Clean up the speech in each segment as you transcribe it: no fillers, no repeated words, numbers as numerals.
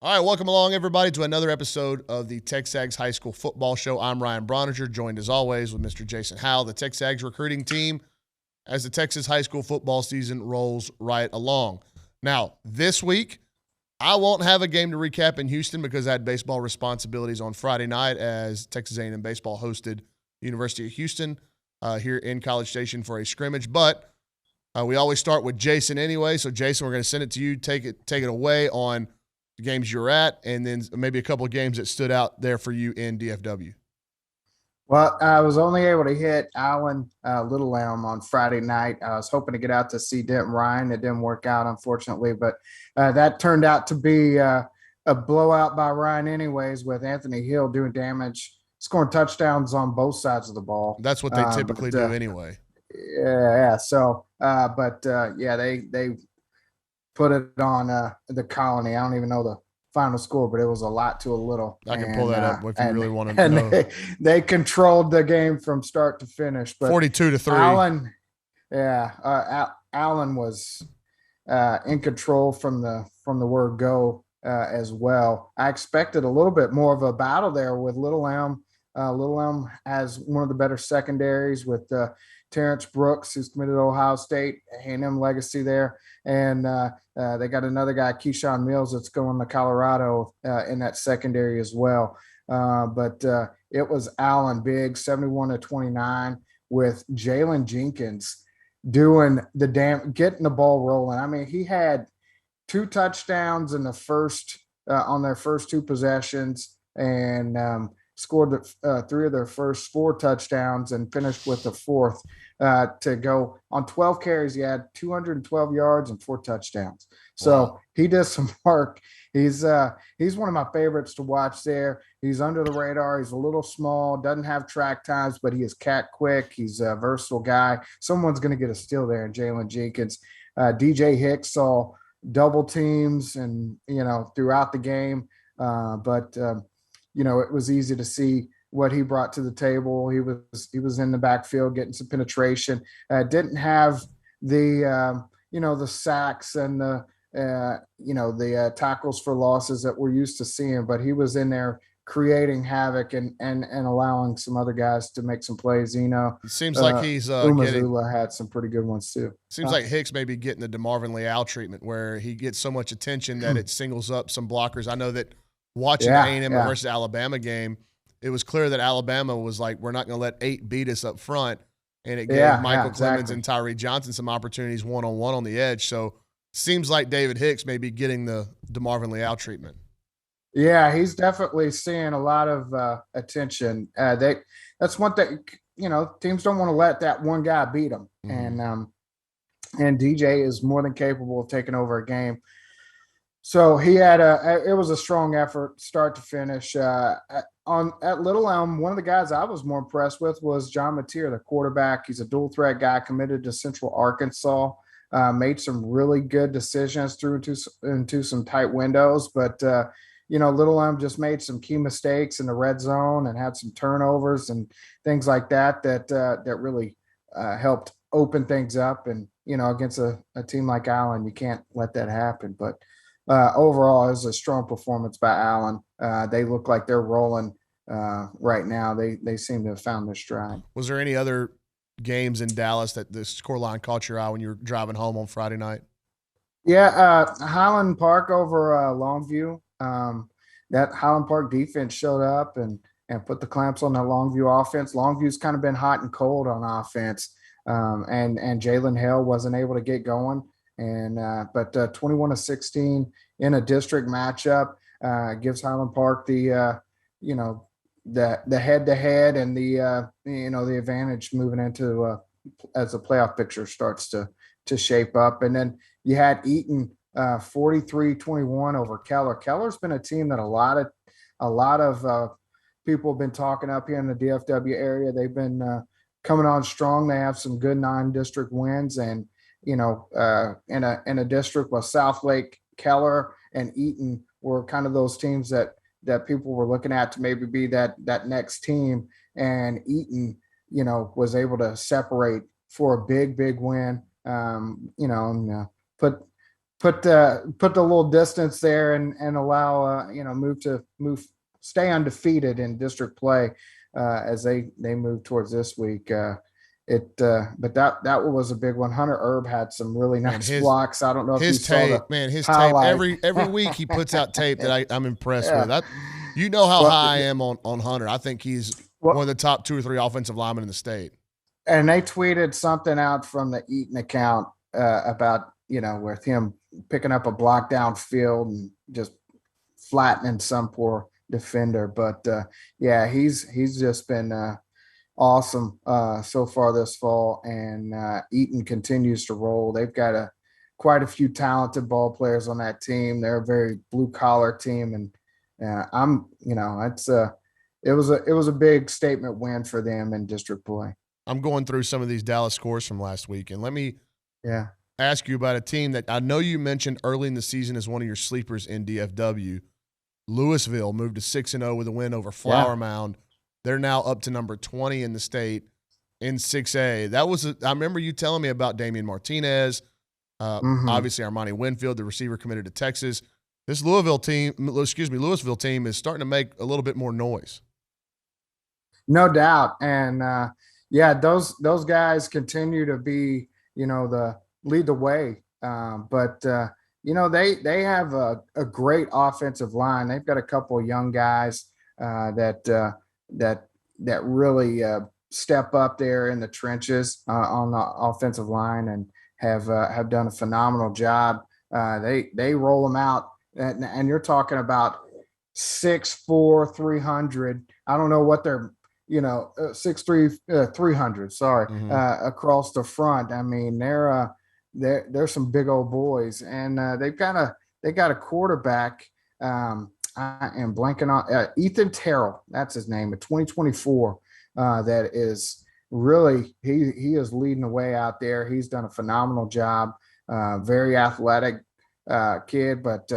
All right, welcome along, everybody, to another episode of the TexAgs High School Football Show. I'm Ryan Brauninger, joined as always with Mr. Jason Howell, the TexAgs recruiting team, as the Texas high school football season rolls right along. Now, this week, I won't have a game to recap in Houston because I had baseball responsibilities on Friday night as Texas A&M baseball hosted University of Houston here in College Station for a scrimmage. But we always start with Jason anyway. So, Jason, we're going to send it to you. Take it away on the games you're at, and then maybe a couple of games that stood out there for you in DFW. Well, I was only able to hit Allen Little Elm on Friday night. I was hoping to get out to see Denton Ryan. It didn't work out, unfortunately, but that turned out to be a blowout by Ryan anyways, with Anthony Hill doing damage, scoring touchdowns on both sides of the ball. That's what they typically do anyway. Yeah. So, they put it on the Colony. I don't even know the final score, but it was a lot to a little. I can pull that up if you really want to know. They controlled the game from start to finish. But 42-3. Allen was in control from the word go as well. I expected a little bit more of a battle there with Little Elm. Little Elm has one of the better secondaries with Terrence Brooks, who's committed to Ohio State, A&M legacy there. And they got another guy, Keyshawn Mills, that's going to Colorado in that secondary as well. But it was Allen big, 71-29, with Jalen Jenkins doing getting the ball rolling. I mean, he had 2 touchdowns in the first on their first 2 possessions, and scored 3 of their first 4 touchdowns and finished with the 4th to go on 12 carries. He had 212 yards and 4 touchdowns. So wow. He did some work. He's one of my favorites to watch there. He's under the radar. He's a little small, doesn't have track times, but he is cat quick. He's a versatile guy. Someone's going to get a steal there in Jalen Jenkins. DJ Hicks saw double teams and, throughout the game. It was easy to see what he brought to the table. He was in the backfield getting some penetration. Didn't have the the sacks and the tackles for losses that we're used to seeing, but he was in there creating havoc and allowing some other guys to make some plays. It seems like he's Umazula had some pretty good ones too. Seems like Hicks may be getting the DeMarvin Leal treatment, where he gets so much attention that it singles up some blockers. I know that watching the A&M versus Alabama game, it was clear that Alabama was like, we're not going to let 8 beat us up front, and it gave Michael Clemens and Tyree Johnson some opportunities one-on-one on the edge. So seems like David Hicks may be getting the DeMarvin Leal treatment. Yeah, he's definitely seeing a lot of attention. That's one thing, teams don't want to let that one guy beat them. Mm-hmm. And DJ is more than capable of taking over a game. So he had it was a strong effort start to finish. At Little Elm, one of the guys I was more impressed with was John Mateer, the quarterback. He's a dual threat guy committed to Central Arkansas. Made some really good decisions through into some tight windows, but Little Elm just made some key mistakes in the red zone and had some turnovers and things like that really helped open things up. And against a team like Allen, you can't let that happen. But overall, it was a strong performance by Allen. They look like they're rolling right now. They seem to have found their stride. Was there any other games in Dallas that the scoreline caught your eye when you were driving home on Friday night? Yeah, Highland Park over Longview. That Highland Park defense showed up and put the clamps on that Longview offense. Longview's kind of been hot and cold on offense, and Jalen Hill wasn't able to get going. But 21-16 in a district matchup gives Highland Park the head-to-head and the advantage moving into as the playoff picture starts to shape up. And then you had Eaton 43-21 over Keller. Keller's been a team that a lot of people have been talking up here in the DFW area. They've been coming on strong. They have some good non-district wins, and in a district with Southlake, Keller, and Eaton were kind of those teams that people were looking at to maybe be that next team. And Eaton, was able to separate for a big win, and put put the little distance there and allow stay undefeated in district play as they move towards this week. But that was a big one. Hunter Erb had some really Man, nice blocks. I don't know if you his saw tape, the man, his tape highlight. every week he puts out tape that I'm impressed Yeah. with. You know how Well, high I am on Hunter. I think he's one of the top 2 or 3 offensive linemen in the state. and they tweeted something out from the Eaton account about with him picking up a block downfield and just flattening some poor defender. But yeah, he's just been awesome so far this fall, and Eaton continues to roll. They've got quite a few talented ball players on that team. They're a very blue collar team, and it was a big statement win for them in district play. I'm going through some of these Dallas scores from last week, and let me ask you about a team that I know you mentioned early in the season as one of your sleepers in DFW. Louisville moved to 6-0 with a win over Flower Mound. They're now up to number 20 in the state in 6A. I remember you telling me about Damian Martinez, obviously Armani Winfield, the receiver committed to Texas. This Louisville team is starting to make a little bit more noise. No doubt. And those guys continue to be, the lead the way. But they have a great offensive line. They've got a couple of young guys that really step up there in the trenches on the offensive line and have done a phenomenal job. They roll them out, and you're talking about 6'4", 300. I don't know what they're 6'3", 300. Sorry, across the front. I mean, they're some big old boys, and they got a quarterback. I am blanking on Ethan Terrell. That's his name. A 2024 that is really he is leading the way out there. He's done a phenomenal job. Very athletic kid, but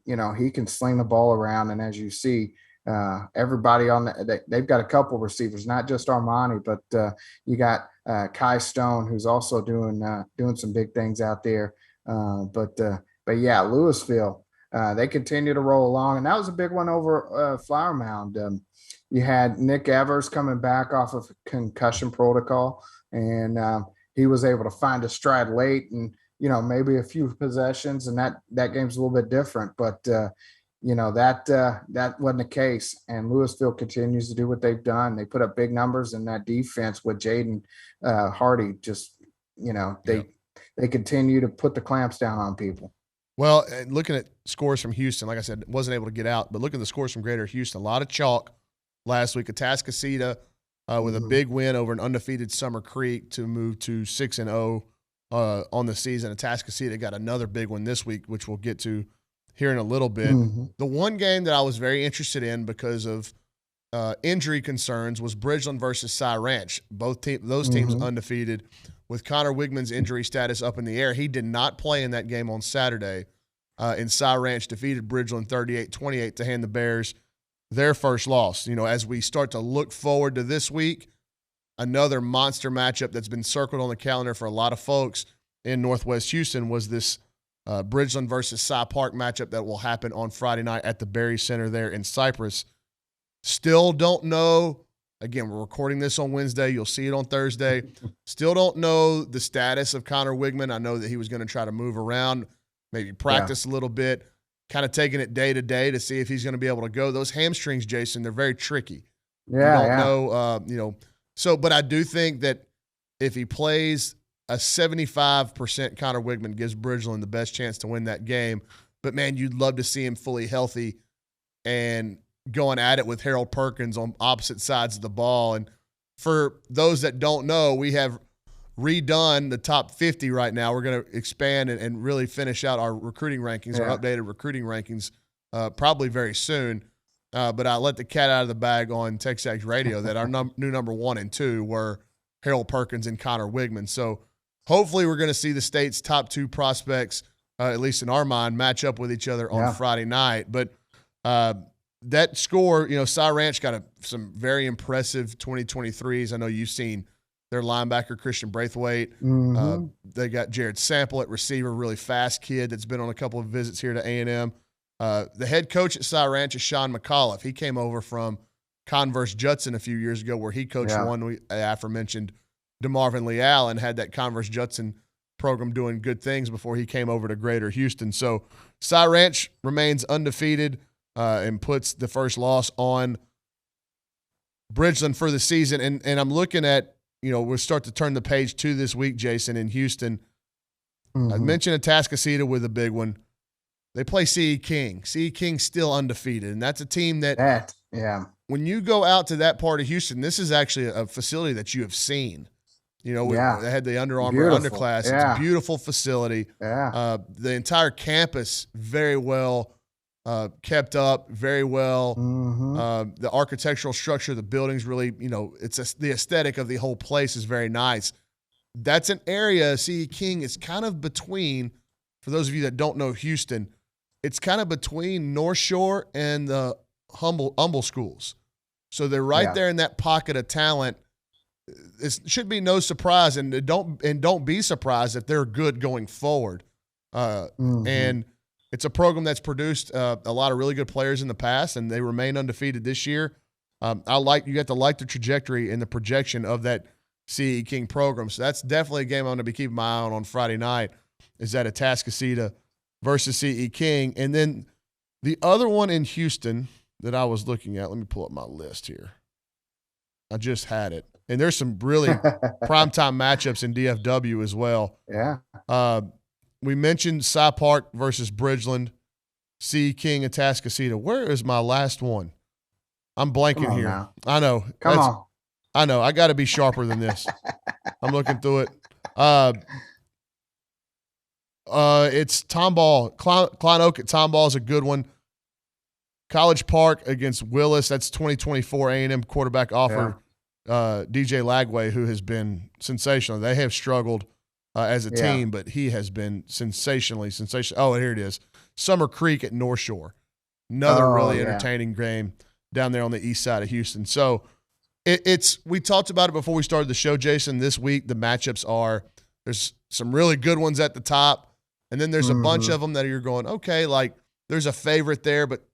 he can sling the ball around. And as you see, everybody they've got a couple receivers, not just Armani, but you got Kai Stone, who's also doing some big things out there. But yeah, Louisville. They continue to roll along, and that was a big one over Flower Mound. You had Nick Evers coming back off of concussion protocol, and he was able to find a stride late, and maybe a few possessions, and that game's a little bit different. But that wasn't the case, and Louisville continues to do what they've done. They put up big numbers in that defense with Jaden Hardy. Just they continue to put the clamps down on people. Well, looking at scores from Houston, like I said, wasn't able to get out, but look at the scores from Greater Houston. A lot of chalk last week. Atascocita with a big win over an undefeated Summer Creek to move to 6-0 on the season. Atascocita got another big one this week, which we'll get to here in a little bit. The one game that I was very interested in because of injury concerns was Bridgeland versus Cy Ranch. Those teams undefeated. With Connor Wigman's injury status up in the air, he did not play in that game on Saturday. And Cy Ranch defeated Bridgeland 38-28 to hand the Bears their first loss. As we start to look forward to this week, another monster matchup that's been circled on the calendar for a lot of folks in Northwest Houston was this Bridgeland versus Cy Park matchup that will happen on Friday night at the Berry Center there in Cypress. Still don't know. Again, we're recording this on Wednesday. You'll see it on Thursday. Still don't know the status of Connor Wigman. I know that he was going to try to move around, maybe practice a little bit, kind of taking it day to day to see if he's going to be able to go. Those hamstrings, Jason, they're very tricky. Yeah, you don't know, but I do think that if he plays a 75% Connor Wigman gives Bridgeland the best chance to win that game. But, man, you'd love to see him fully healthy and going at it with Harold Perkins on opposite sides of the ball. And for those that don't know, we have redone the top 50 right now. We're going to expand and really finish out our recruiting rankings, our updated recruiting rankings, probably very soon. But I let the cat out of the bag on TexAgs Radio that our new number 1 and 2 were Harold Perkins and Connor Wigman. So hopefully we're going to see the state's top 2 prospects, at least in our mind, match up with each other on Friday night. But that score, Cy Ranch got some very impressive 2023s. I know you've seen their linebacker, Christian Braithwaite. Mm-hmm. They got Jared Sample at receiver, really fast kid that's been on a couple of visits here to A&M. The head coach at Cy Ranch is Sean McAuliffe. He came over from Converse Judson a few years ago where he coached one aforementioned DeMarvin Leal and had that Converse Judson program doing good things before he came over to Greater Houston. So Cy Ranch remains undefeated and puts the first loss on Bridgeland for the season. And I'm looking at, we'll start to turn the page to this week, Jason, in Houston. Mm-hmm. I mentioned Atascocita with a big one. They play C.E. King. C.E. King's still undefeated, and that's a team that when you go out to that part of Houston, this is actually a facility that you have seen. They had the Under Armour underclass. Yeah. It's a beautiful facility. Yeah. The entire campus very well kept up, very well. Mm-hmm. The architectural structure of the buildings really, the aesthetic of the whole place is very nice. That's an area, C.E. King is kind of between, for those of you that don't know Houston, it's kind of between North Shore and the Humble schools. So they're right there in that pocket of talent. It should be no surprise, and don't be surprised if they're good going forward. And it's a program that's produced a lot of really good players in the past, and they remain undefeated this year. You got to like the trajectory and the projection of that C.E. King program. So that's definitely a game I'm going to be keeping my eye on Friday night. Is that Atascocita versus C.E. King, and then the other one in Houston that I was looking at. Let me pull up my list here. I just had it. And there's some really primetime matchups in DFW as well. Yeah. We mentioned Cy Park versus Bridgeland, C. King, and Atascocita. Where is my last one? I'm blanking here. Now. I know. Come on. I know. I got to be sharper than this. I'm looking through it. It's Tomball. Klein Oak at Tomball is a good one. College Park against Willis. That's 2024 A&M quarterback offer. DJ Lagway, who has been sensational. They have struggled as a team, but he has been sensational. Oh, and here it is. Summer Creek at North Shore. Another really entertaining game down there on the east side of Houston. So we talked about it before we started the show, Jason. This week, the matchups there's some really good ones at the top, and then there's a bunch of them that you're going, okay, like there's a favorite there, but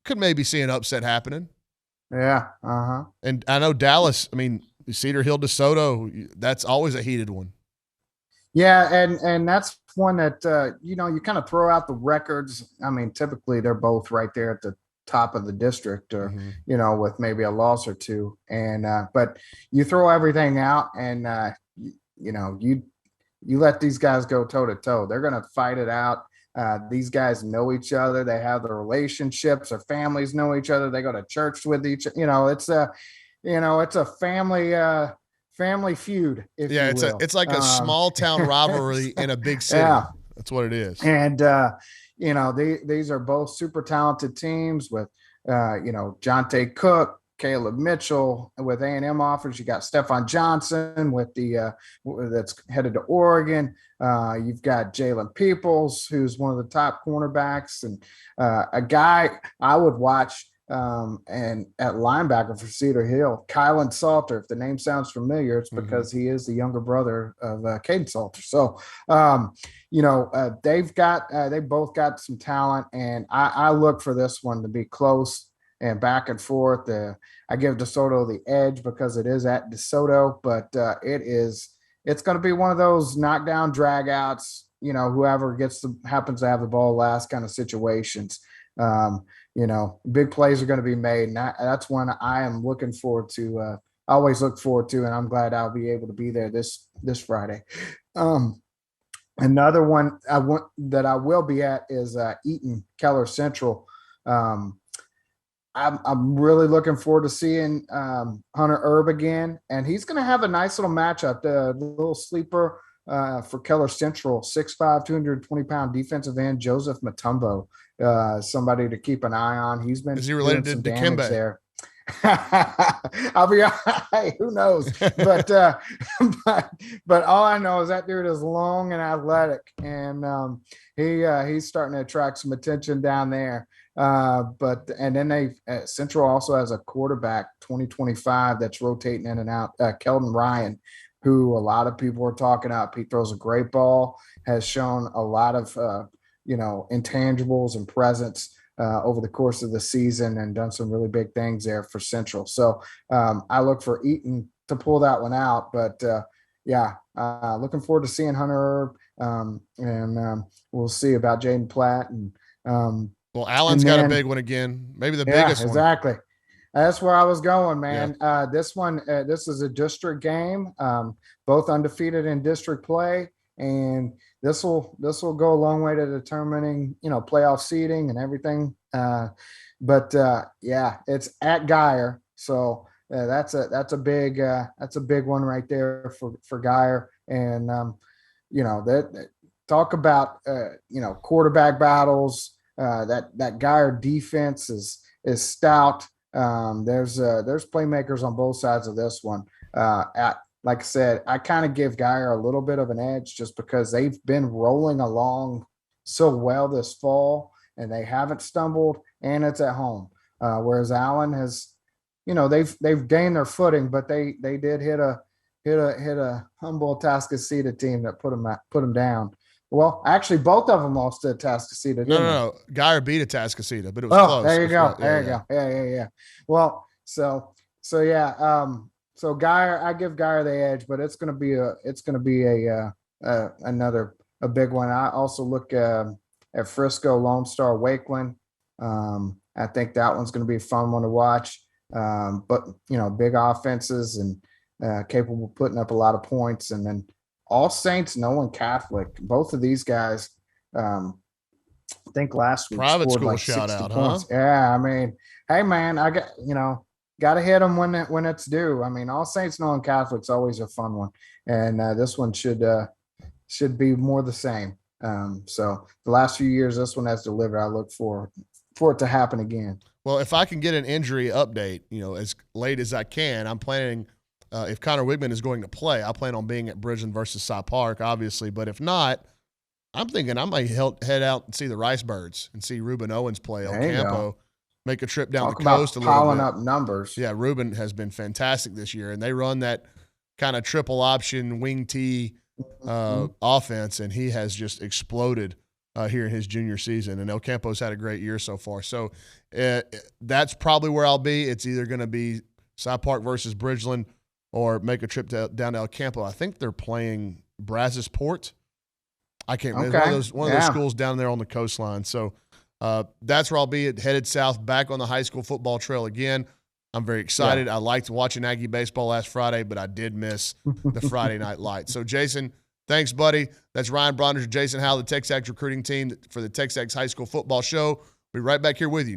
could maybe see an upset happening. Yeah. And I know Dallas, Cedar Hill, DeSoto, that's always a heated one. Yeah, and that's one that, you kind of throw out the records. Typically they're both right there at the top of the district or, with maybe a loss or two. And but you throw everything out and, you let these guys go toe-to-toe. They're going to fight it out. These guys know each other. They have the relationships. Their families know each other. They go to church with each. It's a family feud. It's like a small town rivalry in a big city. Yeah, that's what it is. And these are both super talented teams with Jonte Cook, Caleb Mitchell with A&M offers. You got Stephon Johnson with that's headed to Oregon. You've got Jalen Peoples, who's one of the top cornerbacks, and a guy I would watch and at linebacker for Cedar Hill, Kylan Salter. If the name sounds familiar, it's because he is the younger brother of Caden Salter. So, they both got some talent, and I look for this one to be close and back and forth. I give DeSoto the edge because it is at DeSoto, but it's going to be one of those knockdown dragouts, whoever happens to have the ball last kind of situations. Big plays are going to be made, and that's one I am looking forward to. Always look forward to, and I'm glad I'll be able to be there this Friday. Another one that I will be at is Eaton Keller Central. I'm really looking forward to seeing Hunter Erb again, and he's going to have a nice little matchup. The little sleeper for Keller Central, 6'5", 220-pound defensive end Joseph Matumbo, somebody to keep an eye on. He's been is he related to Dikembe there. I'll be hey, who knows? But, but all I know is that dude is long and athletic, and he's starting to attract some attention down there. But and then Central also has a quarterback 2025 that's rotating in and out, Keldon Ryan, who a lot of people are talking about. He throws a great ball, has shown a lot of intangibles and presence over the course of the season, and done some really big things there for Central. So I look for Eaton to pull that one out. But looking forward to seeing Hunter Herb, and we'll see about Jaden Platt. And well, Allen's got a big one again, maybe the biggest one. Exactly. That's where I was going, man. Yeah. This is a district game, both undefeated in district play, and this will go a long way to determining, playoff seeding and everything. But it's at Geyer, so that's a big one right there for Geyer. And that talk about quarterback battles. That Geyer defense is stout. There's playmakers on both sides of this one. Like I said, I kind of give Geyer a little bit of an edge just because they've been rolling along so well this fall, and they haven't stumbled, and it's at home. Whereas Allen has, they've gained their footing, but they did hit a humble Atascocita team that put them down. Well, actually, both of them lost to Atascocita. No. Geyer beat Atascocita, but it was close. There you go. There you go. Yeah. Well, so Geyer, I give Geyer the edge, but it's going to be another big one. I also look at Frisco, Lone Star, Wakeland. I think that one's going to be a fun one to watch. But big offenses and capable of putting up a lot of points. And then All Saints, Nolan Catholic. Both of these guys, I think last week private scored school like shout 60 out, points. huh? Yeah, I mean, hey man, I got to hit them when it's due. I mean, All Saints, Nolan Catholic's always a fun one, and this one should be more the same. So the last few years, this one has delivered. I look for it to happen again. Well, if I can get an injury update, as late as I can, I'm planning. If Connor Wigman is going to play, I plan on being at Bridgeland versus Cy Park, obviously. But if not, I'm thinking I might head out and see the Rice Birds and see Ruben Owens play El Campo. Make a trip down the coast a little bit. Piling up numbers. Yeah, Ruben has been fantastic this year, and they run that kind of triple option wing T offense, and he has just exploded here in his junior season. And El Campo's had a great year so far. So that's probably where I'll be. It's either going to be Cy Park versus Bridgeland, or make a trip down to El Campo. I think they're playing Brazos Port. I can't remember. One of those schools down there on the coastline. So that's where I'll be, headed south, back on the high school football trail again. I'm very excited. I liked watching Aggie baseball last Friday, but I did miss the Friday night light. So, Jason, thanks, buddy. That's Ryan Brauninger, Jason Howell, the TexAgs recruiting team for the TexAgs High School Football Show. We'll be right back here with you.